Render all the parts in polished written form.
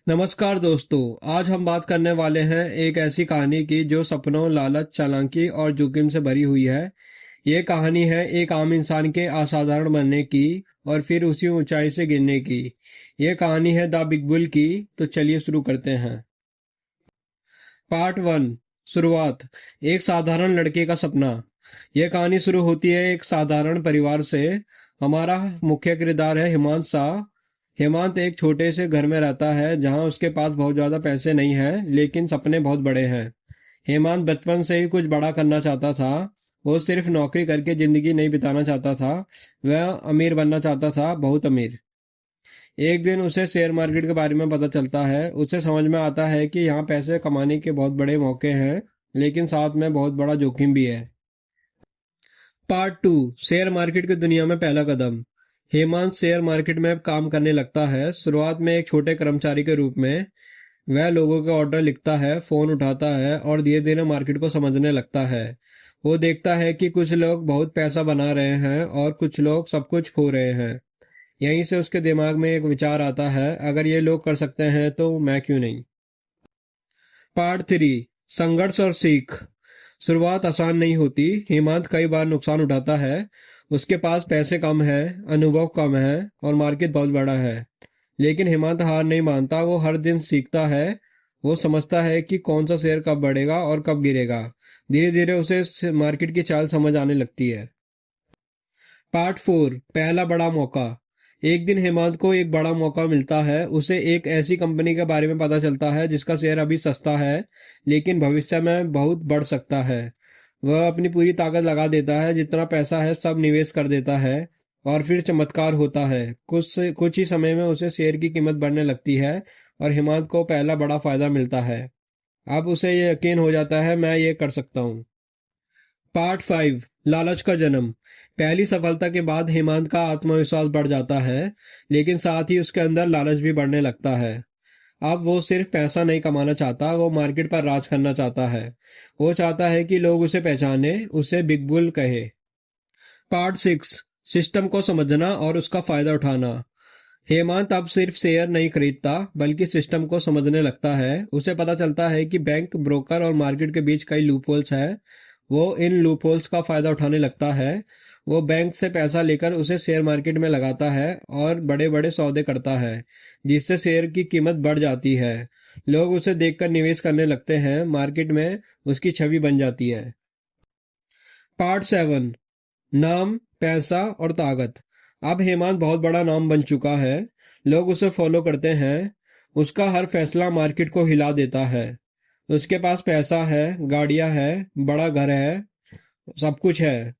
नमस्कार दोस्तों। आज हम बात करने वाले हैं एक ऐसी कहानी की जो सपनों, लालच, चालाकी और जोखिम से भरी हुई है। ये कहानी है एक आम इंसान के असाधारण बनने की और फिर उसी ऊंचाई से गिरने की। ये कहानी है द बिग बुल की। तो चलिए शुरू करते हैं। पार्ट वन, शुरुआत। एक साधारण लड़के का सपना। यह कहानी शुरू होती है एक साधारण परिवार से। हमारा मुख्य किरदार है हेमंत शाह। हेमंत एक छोटे से घर में रहता है जहां उसके पास बहुत ज़्यादा पैसे नहीं हैं, लेकिन सपने बहुत बड़े हैं। हेमंत बचपन से ही कुछ बड़ा करना चाहता था। वो सिर्फ नौकरी करके ज़िंदगी नहीं बिताना चाहता था, वह अमीर बनना चाहता था, बहुत अमीर। एक दिन उसे शेयर मार्केट के बारे में पता चलता है। उसे समझ में आता है कि यहाँ पैसे कमाने के बहुत बड़े मौके हैं, लेकिन साथ में बहुत बड़ा जोखिम भी है। पार्ट टू, शेयर मार्केट की दुनिया में पहला कदम। हेमंत शेयर मार्केट में काम करने लगता है। शुरुआत में एक छोटे कर्मचारी के रूप में वह लोगों के ऑर्डर लिखता है, फोन उठाता है और धीरे धीरे मार्केट को समझने लगता है। वो देखता है कि कुछ लोग बहुत पैसा बना रहे हैं और कुछ लोग सब कुछ खो रहे हैं। यहीं से उसके दिमाग में एक विचार आता है, अगर ये लोग कर सकते हैं तो मैं क्यों नहीं। पार्ट थ्री, संघर्ष और सीख। शुरुआत आसान नहीं होती। हेमंत कई बार नुकसान उठाता है। उसके पास पैसे कम है, अनुभव कम है और मार्केट बहुत बड़ा है। लेकिन हेमंत हार नहीं मानता। वो हर दिन सीखता है। वो समझता है कि कौन सा शेयर कब बढ़ेगा और कब गिरेगा। धीरे धीरे उसे मार्केट की चाल समझ आने लगती है। पार्ट फोर, पहला बड़ा मौका। एक दिन हेमंत को एक बड़ा मौका मिलता है। उसे एक ऐसी कंपनी के बारे में पता चलता है जिसका शेयर अभी सस्ता है, लेकिन भविष्य में बहुत बढ़ सकता है। वह अपनी पूरी ताकत लगा देता है, जितना पैसा है सब निवेश कर देता है और फिर चमत्कार होता है। कुछ ही समय में उसे शेयर की कीमत बढ़ने लगती है और हेमंत को पहला बड़ा फायदा मिलता है। अब उसे ये यकीन हो जाता है, मैं ये कर सकता हूँ। पार्ट फाइव, लालच का जन्म। पहली सफलता के बाद हेमंत का आत्मविश्वास बढ़ जाता है, लेकिन साथ ही उसके अंदर लालच भी बढ़ने लगता है। अब वो सिर्फ पैसा नहीं कमाना चाहता, वो मार्केट पर राज करना चाहता है। वो चाहता है कि लोग उसे पहचाने, उसे बिग बुल कहे। पार्ट सिक्स, सिस्टम को समझना और उसका फायदा उठाना। हेमंत अब सिर्फ शेयर नहीं खरीदता, बल्कि सिस्टम को समझने लगता है। उसे पता चलता है कि बैंक, ब्रोकर और मार्केट के बीच कई लूपहोल्स हैं। वो इन लूपहोल्स का फायदा उठाने लगता है। वो बैंक से पैसा लेकर उसे शेयर मार्केट में लगाता है और बड़े बड़े सौदे करता है, जिससे शेयर की कीमत बढ़ जाती है। लोग उसे देखकर निवेश करने लगते हैं। मार्केट में उसकी छवि बन जाती है। पार्ट सेवन, नाम, पैसा और ताकत। अब हेमंत बहुत बड़ा नाम बन चुका है। लोग उसे फॉलो करते हैं। उसका हर फैसला मार्केट को हिला देता है। उसके पास पैसा है, गाड़ियां है, बड़ा घर है, सब कुछ है।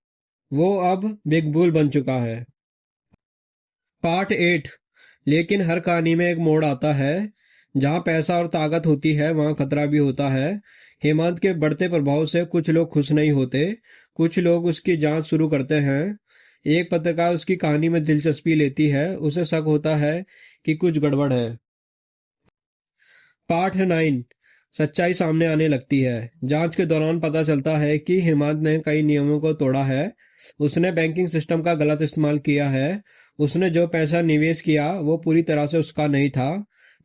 वो अब बिग बुल बन चुका है। पार्ट एट, लेकिन हर कहानी में एक मोड़ आता है। जहाँ पैसा और ताकत होती है वहाँ खतरा भी होता है। हेमंत के बढ़ते प्रभाव से कुछ लोग खुश नहीं होते। कुछ लोग उसकी जांच शुरू करते हैं। एक पत्रकार उसकी कहानी में दिलचस्पी लेती है। उसे शक होता है कि कुछ गड़बड़ है। पार्ट नाइन, सच्चाई सामने आने लगती है। जांच के दौरान पता चलता है कि हेमंत ने कई नियमों को तोड़ा है। उसने बैंकिंग सिस्टम का गलत इस्तेमाल किया है। उसने जो पैसा निवेश किया वो पूरी तरह से उसका नहीं था।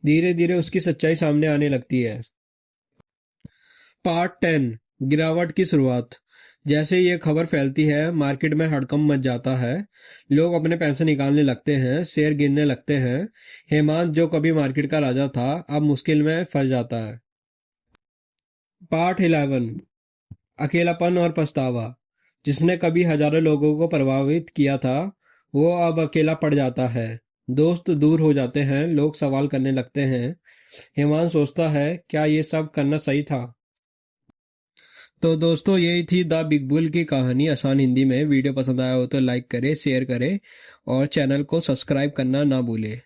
धीरे धीरे उसकी सच्चाई सामने आने लगती है। पार्ट टेन, गिरावट की शुरुआत। जैसे ये खबर फैलती है, मार्केट में हड़कंप मच जाता है। लोग अपने पैसे निकालने लगते हैं, शेयर गिरने लगते हैं। हेमंत जो कभी मार्केट का राजा था, अब मुश्किल में फंस जाता है। पार्ट 11, अकेलापन और पछतावा। जिसने कभी हजारों लोगों को प्रभावित किया था, वो अब अकेला पड़ जाता है। दोस्त दूर हो जाते हैं, लोग सवाल करने लगते हैं। हेमंत सोचता है, क्या ये सब करना सही था। तो दोस्तों, यही थी द बिग बुल की कहानी आसान हिंदी में। वीडियो पसंद आया हो तो लाइक करें, शेयर करें और चैनल को सब्सक्राइब करना ना भूलें।